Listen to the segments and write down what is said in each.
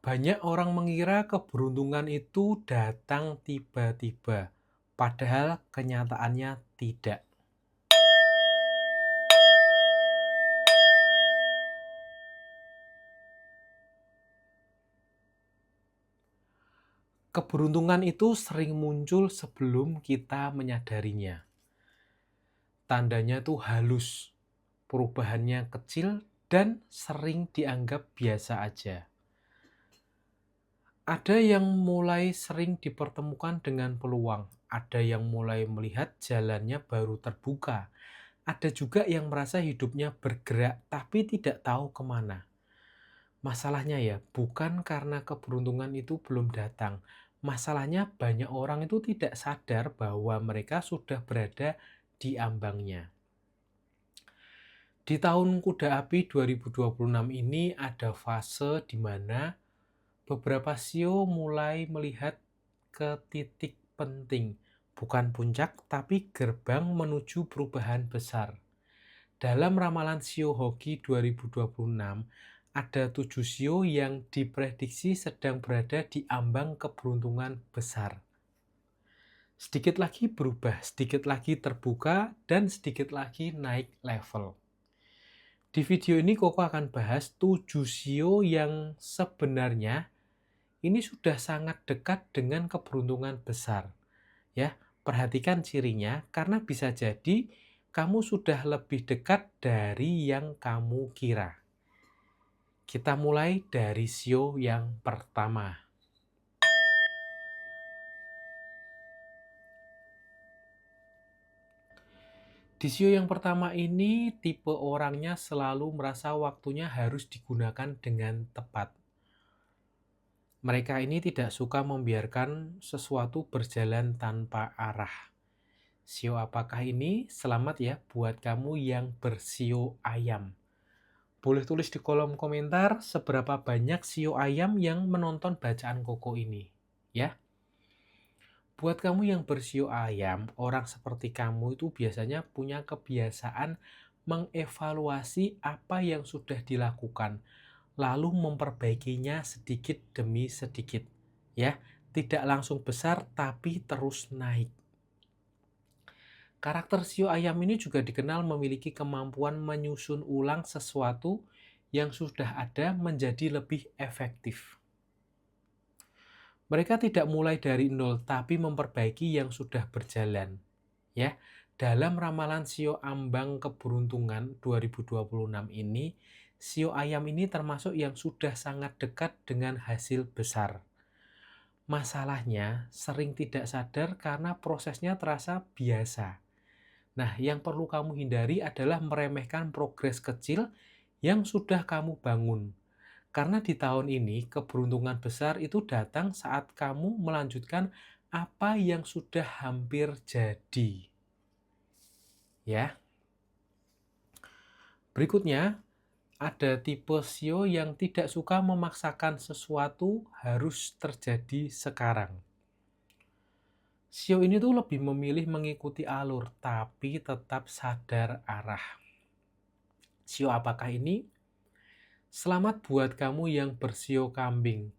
Banyak orang mengira keberuntungan itu datang tiba-tiba, padahal kenyataannya tidak. Keberuntungan itu sering muncul sebelum kita menyadarinya. Tandanya tuh halus, perubahannya kecil, dan sering dianggap biasa aja. Ada yang mulai sering dipertemukan dengan peluang, ada yang mulai melihat jalannya baru terbuka, ada juga yang merasa hidupnya bergerak tapi tidak tahu kemana. Masalahnya ya, bukan karena keberuntungan itu belum datang. Masalahnya banyak orang itu tidak sadar bahwa mereka sudah berada di ambangnya. Di tahun Kuda Api 2026 ini ada fase di mana beberapa sio mulai melihat ke titik penting, bukan puncak tapi gerbang menuju perubahan besar. Dalam ramalan sio hoki 2026, ada 7 sio yang diprediksi sedang berada di ambang keberuntungan besar. Sedikit lagi berubah, sedikit lagi terbuka, dan sedikit lagi naik level. Di video ini Koko akan bahas 7 sio yang sebenarnya ini sudah sangat dekat dengan keberuntungan besar. Ya, perhatikan cirinya karena bisa jadi kamu sudah lebih dekat dari yang kamu kira. Kita mulai dari sio yang pertama. Di sio yang pertama ini, tipe orangnya selalu merasa waktunya harus digunakan dengan tepat. Mereka ini tidak suka membiarkan sesuatu berjalan tanpa arah. Sio apakah ini? Selamat ya buat kamu yang bersio ayam. Boleh tulis di kolom komentar seberapa banyak sio ayam yang menonton bacaan Koko ini. Ya. Buat kamu yang bersio ayam, orang seperti kamu itu biasanya punya kebiasaan mengevaluasi apa yang sudah dilakukan, lalu memperbaikinya sedikit demi sedikit. Ya, tidak langsung besar tapi terus naik. Karakter sio ayam ini juga dikenal memiliki kemampuan menyusun ulang sesuatu yang sudah ada menjadi lebih efektif. Mereka tidak mulai dari nol, tapi memperbaiki yang sudah berjalan. Ya, dalam ramalan sio ambang keberuntungan 2026 ini, sio ayam ini termasuk yang sudah sangat dekat dengan hasil besar. Masalahnya sering tidak sadar karena prosesnya terasa biasa. Nah, yang perlu kamu hindari adalah meremehkan progres kecil yang sudah kamu bangun. Karena di tahun ini, keberuntungan besar itu datang saat kamu melanjutkan apa yang sudah hampir jadi. Ya. Berikutnya, ada tipe sio yang tidak suka memaksakan sesuatu harus terjadi sekarang. Sio ini tuh lebih memilih mengikuti alur, tapi tetap sadar arah. Sio apakah ini? Selamat buat kamu yang bersio kambing.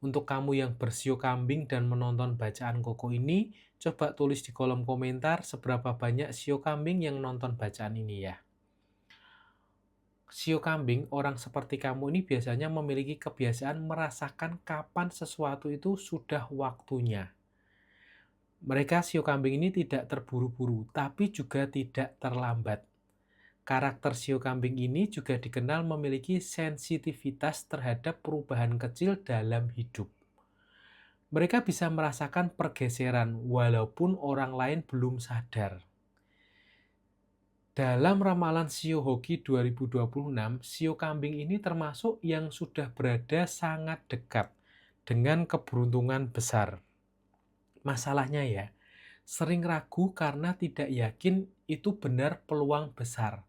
Untuk kamu yang bersio kambing dan menonton bacaan Koko ini, coba tulis di kolom komentar seberapa banyak sio kambing yang nonton bacaan ini ya. Sio kambing, orang seperti kamu ini biasanya memiliki kebiasaan merasakan kapan sesuatu itu sudah waktunya. Mereka sio kambing ini tidak terburu-buru, tapi juga tidak terlambat. Karakter sio kambing ini juga dikenal memiliki sensitivitas terhadap perubahan kecil dalam hidup. Mereka bisa merasakan pergeseran walaupun orang lain belum sadar. Dalam ramalan sio hoki 2026, sio kambing ini termasuk yang sudah berada sangat dekat dengan keberuntungan besar. Masalahnya ya, sering ragu karena tidak yakin itu benar peluang besar.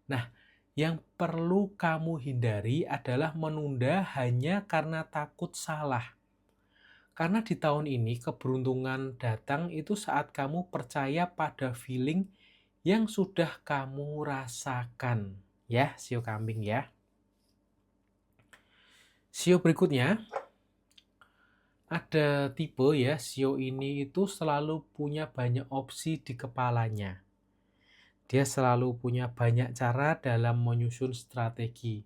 Nah, yang perlu kamu hindari adalah menunda hanya karena takut salah. Karena di tahun ini keberuntungan datang itu saat kamu percaya pada feeling yang sudah kamu rasakan. Ya, sio kambing ya. Sio berikutnya, Ada tipe ya, sio ini itu selalu punya banyak opsi di kepalanya. Dia selalu punya banyak cara dalam menyusun strategi.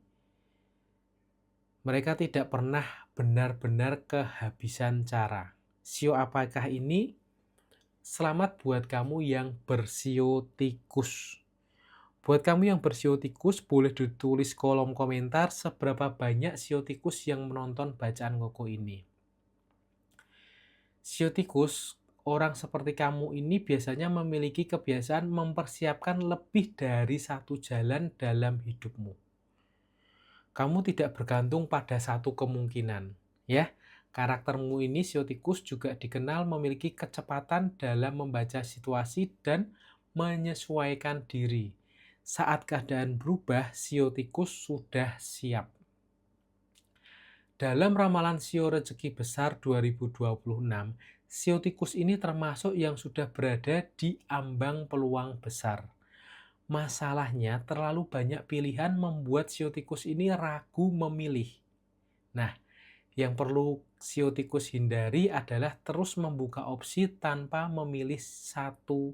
Mereka tidak pernah benar-benar kehabisan cara. Sio apakah ini? Selamat buat kamu yang bersio tikus. Buat kamu yang bersio tikus, boleh ditulis kolom komentar seberapa banyak sio tikus yang menonton bacaan koko ini. Sio tikus, orang seperti kamu ini biasanya memiliki kebiasaan mempersiapkan lebih dari satu jalan dalam hidupmu. Kamu tidak bergantung pada satu kemungkinan, ya. Karaktermu ini sio tikus juga dikenal memiliki kecepatan dalam membaca situasi dan menyesuaikan diri. Saat keadaan berubah, sio tikus sudah siap. Dalam ramalan sio rezeki besar 2026, sio tikus ini termasuk yang sudah berada di ambang peluang besar. Masalahnya, terlalu banyak pilihan membuat sio tikus ini ragu memilih. Nah, yang perlu sio tikus hindari adalah terus membuka opsi tanpa memilih satu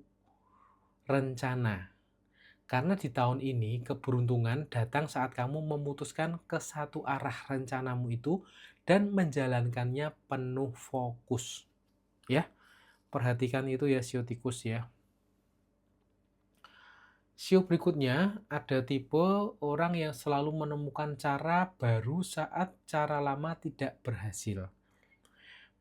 rencana. Karena di tahun ini, keberuntungan datang saat kamu memutuskan ke satu arah rencanamu itu dan menjalankannya penuh fokus. Ya, perhatikan itu ya sio tikus ya. Sio berikutnya ada tipe orang yang selalu menemukan cara baru saat cara lama tidak berhasil.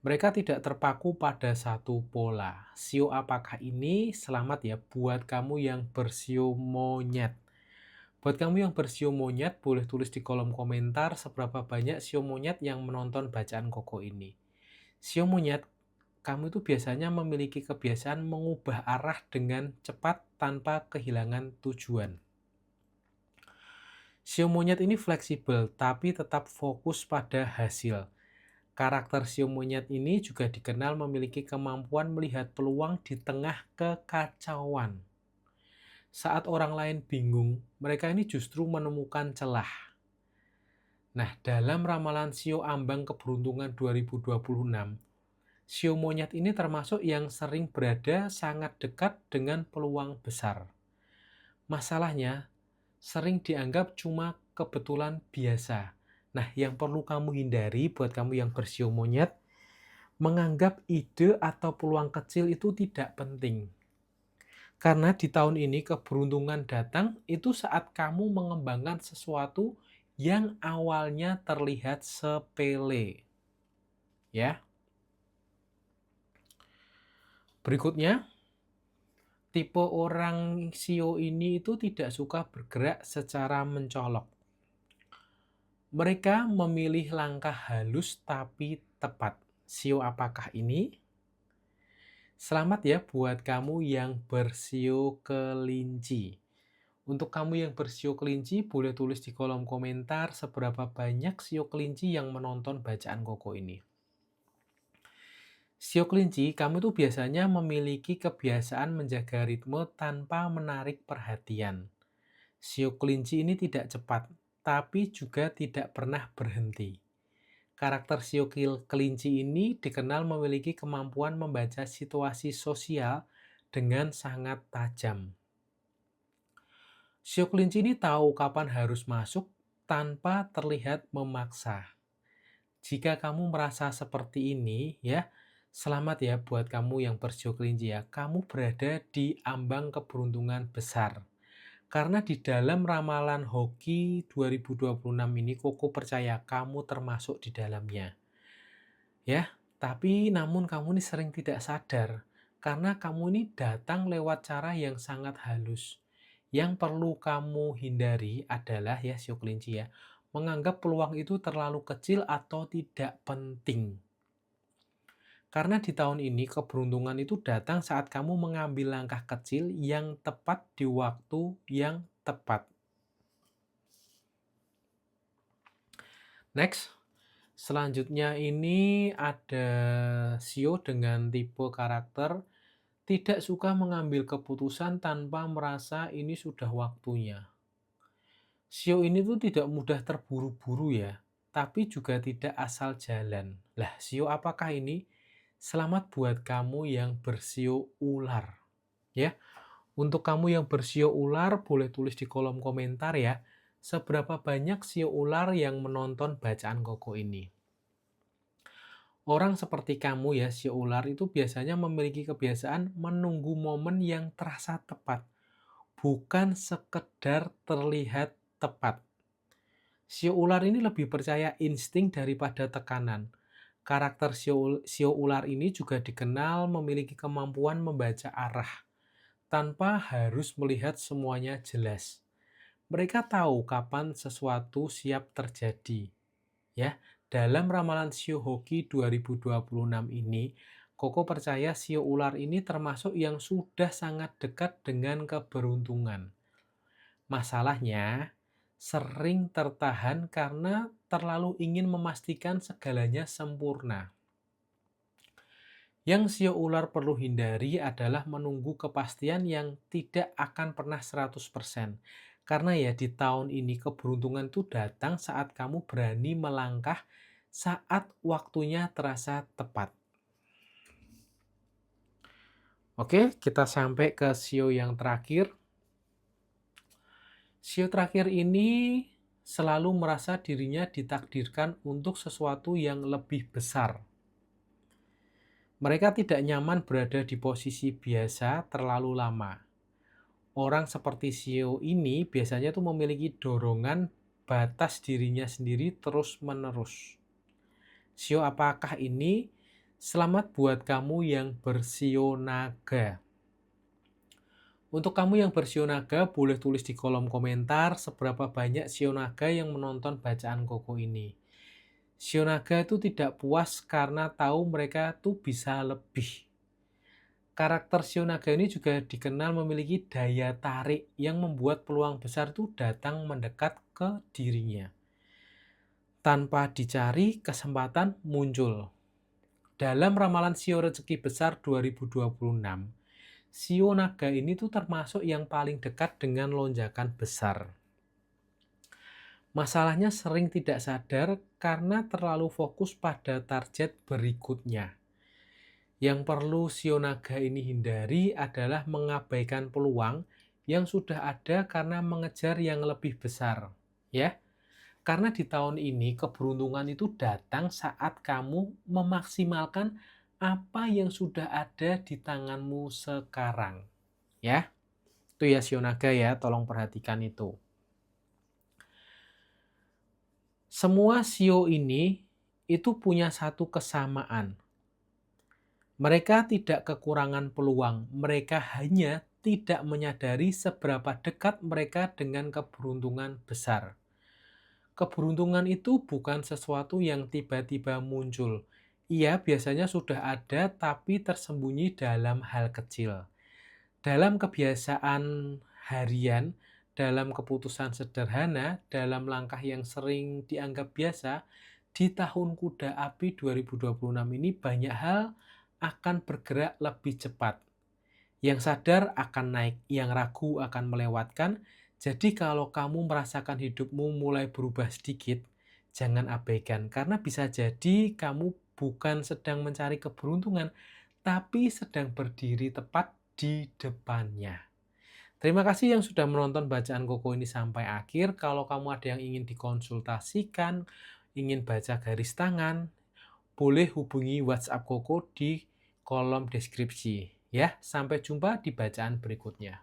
Mereka tidak terpaku pada satu pola. Sio apakah ini? Selamat ya buat kamu yang bersio monyet. Buat kamu yang bersio monyet, boleh tulis di kolom komentar seberapa banyak sio monyet yang menonton bacaan koko ini. Sio monyet, kamu itu biasanya memiliki kebiasaan mengubah arah dengan cepat tanpa kehilangan tujuan. Sio monyet ini fleksibel, tapi tetap fokus pada hasil. Karakter sio monyet ini juga dikenal memiliki kemampuan melihat peluang di tengah kekacauan. Saat orang lain bingung, mereka ini justru menemukan celah. Nah, dalam ramalan sio ambang keberuntungan 2026, sio monyet ini termasuk yang sering berada sangat dekat dengan peluang besar. Masalahnya, sering dianggap cuma kebetulan biasa. Nah, yang perlu kamu hindari buat kamu yang bersio monyet, menganggap ide atau peluang kecil itu tidak penting. Karena di tahun ini keberuntungan datang itu saat kamu mengembangkan sesuatu yang awalnya terlihat sepele. Ya. Berikutnya, tipe orang sio ini itu tidak suka bergerak secara mencolok. Mereka memilih langkah halus tapi tepat. Sio apakah ini? Selamat ya buat kamu yang bersio kelinci. Untuk kamu yang bersio kelinci, boleh tulis di kolom komentar seberapa banyak sio kelinci yang menonton bacaan koko ini. Sio kelinci, kamu tuh biasanya memiliki kebiasaan menjaga ritme tanpa menarik perhatian. Sio kelinci ini tidak cepat, tapi juga tidak pernah berhenti. Karakter sio kelinci ini dikenal memiliki kemampuan membaca situasi sosial dengan sangat tajam. Sio kelinci ini tahu kapan harus masuk tanpa terlihat memaksa. Jika kamu merasa seperti ini, ya, selamat ya buat kamu yang bersio kelinci ya. Kamu berada di ambang keberuntungan besar. Karena di dalam ramalan hoki 2026 ini, Koko percaya kamu termasuk di dalamnya. Ya, tapi namun kamu ini sering tidak sadar. Karena kamu ini datang lewat cara yang sangat halus. Yang perlu kamu hindari adalah ya sio kelinci ya, menganggap peluang itu terlalu kecil atau tidak penting. Karena di tahun ini keberuntungan itu datang saat kamu mengambil langkah kecil yang tepat di waktu yang tepat. Next, selanjutnya ini ada sio dengan tipe karakter tidak suka mengambil keputusan tanpa merasa ini sudah waktunya. Sio ini tuh tidak mudah terburu-buru ya, tapi juga tidak asal jalan. Lah, sio apakah ini? Selamat buat kamu yang bersio ular. Ya, untuk kamu yang bersio ular, boleh tulis di kolom komentar ya, seberapa banyak sio ular yang menonton bacaan Koko ini. Orang seperti kamu ya, sio ular itu biasanya memiliki kebiasaan menunggu momen yang terasa tepat, bukan sekedar terlihat tepat. Sio ular ini lebih percaya insting daripada tekanan. Karakter sio ular ini juga dikenal memiliki kemampuan membaca arah tanpa harus melihat semuanya jelas. Mereka tahu kapan sesuatu siap terjadi. Ya, dalam ramalan Sio Hoki 2026 ini, Koko percaya sio ular ini termasuk yang sudah sangat dekat dengan keberuntungan. Masalahnya, sering tertahan karena terlalu ingin memastikan segalanya sempurna. Yang sio ular perlu hindari adalah menunggu kepastian yang tidak akan pernah 100%. Karena ya di tahun ini keberuntungan itu datang saat kamu berani melangkah saat waktunya terasa tepat. Oke, kita sampai ke sio yang terakhir. Sio terakhir ini selalu merasa dirinya ditakdirkan untuk sesuatu yang lebih besar. Mereka tidak nyaman berada di posisi biasa terlalu lama. Orang seperti sio ini biasanya tuh memiliki dorongan batas dirinya sendiri terus-menerus. Sio apakah ini? Selamat buat kamu yang bersio naga. Untuk kamu yang bersio naga, boleh tulis di kolom komentar seberapa banyak sio naga yang menonton bacaan Koko ini. Sio naga itu tidak puas karena tahu mereka tuh bisa lebih. Karakter sio naga ini juga dikenal memiliki daya tarik yang membuat peluang besar itu datang mendekat ke dirinya. Tanpa dicari, kesempatan muncul. Dalam ramalan sio rezeki besar 2026, sio naga ini tuh termasuk yang paling dekat dengan lonjakan besar. Masalahnya sering tidak sadar karena terlalu fokus pada target berikutnya. Yang perlu sio naga ini hindari adalah mengabaikan peluang yang sudah ada karena mengejar yang lebih besar. Ya, karena di tahun ini keberuntungan itu datang saat kamu memaksimalkan apa yang sudah ada di tanganmu sekarang. Ya, itu ya sio naga ya, tolong perhatikan itu. Semua sio ini itu punya satu kesamaan. Mereka tidak kekurangan peluang, mereka hanya tidak menyadari seberapa dekat mereka dengan keberuntungan besar. Keberuntungan itu bukan sesuatu yang tiba-tiba muncul. Ia biasanya sudah ada tapi tersembunyi dalam hal kecil. Dalam kebiasaan harian, dalam keputusan sederhana, dalam langkah yang sering dianggap biasa, di tahun kuda api 2026 ini banyak hal akan bergerak lebih cepat. Yang sadar akan naik, yang ragu akan melewatkan. Jadi kalau kamu merasakan hidupmu mulai berubah sedikit, jangan abaikan. Karena bisa jadi kamu bukan sedang mencari keberuntungan, tapi sedang berdiri tepat di depannya. Terima kasih yang sudah menonton bacaan Koko ini sampai akhir. Kalau kamu ada yang ingin dikonsultasikan, ingin baca garis tangan, boleh hubungi WhatsApp Koko di kolom deskripsi. Ya, sampai jumpa di bacaan berikutnya.